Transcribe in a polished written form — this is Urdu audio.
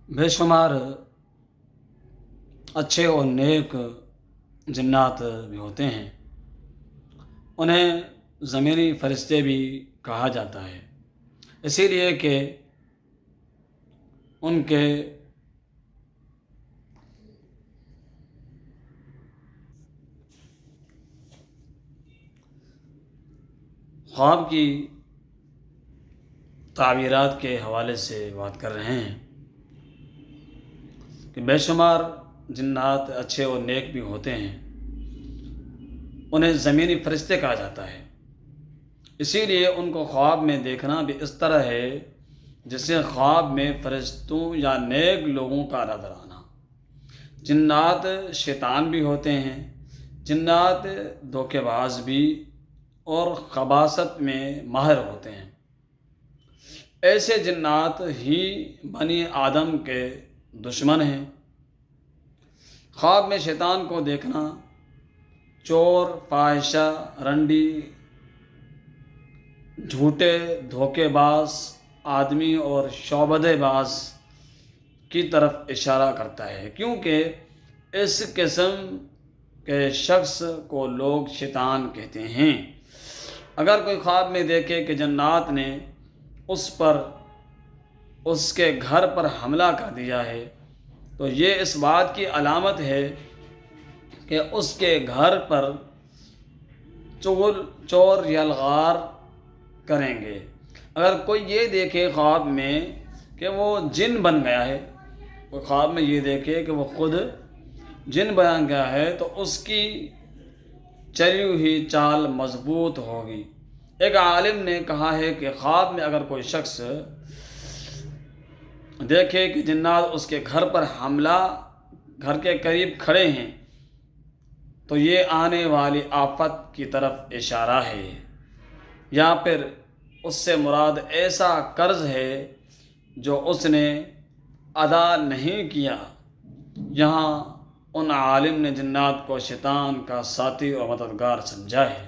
بے شمار اچھے اور نیک جنات بھی ہوتے ہیں. انہیں زمینی فرشتے بھی کہا جاتا ہے، اسی لیے کہ ان کے خواب کی تعبیرات کے حوالے سے بات کر رہے ہیں کہ بے شمار جنات اچھے اور نیک بھی ہوتے ہیں. انہیں زمینی فرشتے کہا جاتا ہے، اسی لیے ان کو خواب میں دیکھنا بھی اس طرح ہے جیسے خواب میں فرشتوں یا نیک لوگوں کا نظر آنا. جنات شیطان بھی ہوتے ہیں. جنات دھوکے باز بھی اور خباثت میں ماہر ہوتے ہیں. ایسے جنات ہی بنی آدم کے دشمن ہیں. خواب میں شیطان کو دیکھنا چور، فاحشہ، رنڈی، جھوٹے، دھوکے باز آدمی اور شعبدے باز کی طرف اشارہ کرتا ہے، کیونکہ اس قسم کے شخص کو لوگ شیطان کہتے ہیں. اگر کوئی خواب میں دیکھے کہ جنات نے اس کے گھر پر حملہ کر دیا ہے تو یہ اس بات کی علامت ہے کہ اس کے گھر پر چور یلغار کریں گے. اگر کوئی یہ دیکھے خواب میں کہ وہ جن بن گیا ہے، کوئی خواب میں یہ دیکھے کہ وہ خود جن بن گیا ہے تو اس کی چلی ہوئی چال مضبوط ہوگی. ایک عالم نے کہا ہے کہ خواب میں اگر کوئی شخص دیکھے کہ جنات اس کے گھر پر حملہ گھر کے قریب کھڑے ہیں تو یہ آنے والی آفت کی طرف اشارہ ہے، یا پھر اس سے مراد ایسا قرض ہے جو اس نے ادا نہیں کیا. یہاں ان عالم نے جنات کو شیطان کا ساتھی اور مددگار سمجھا ہے.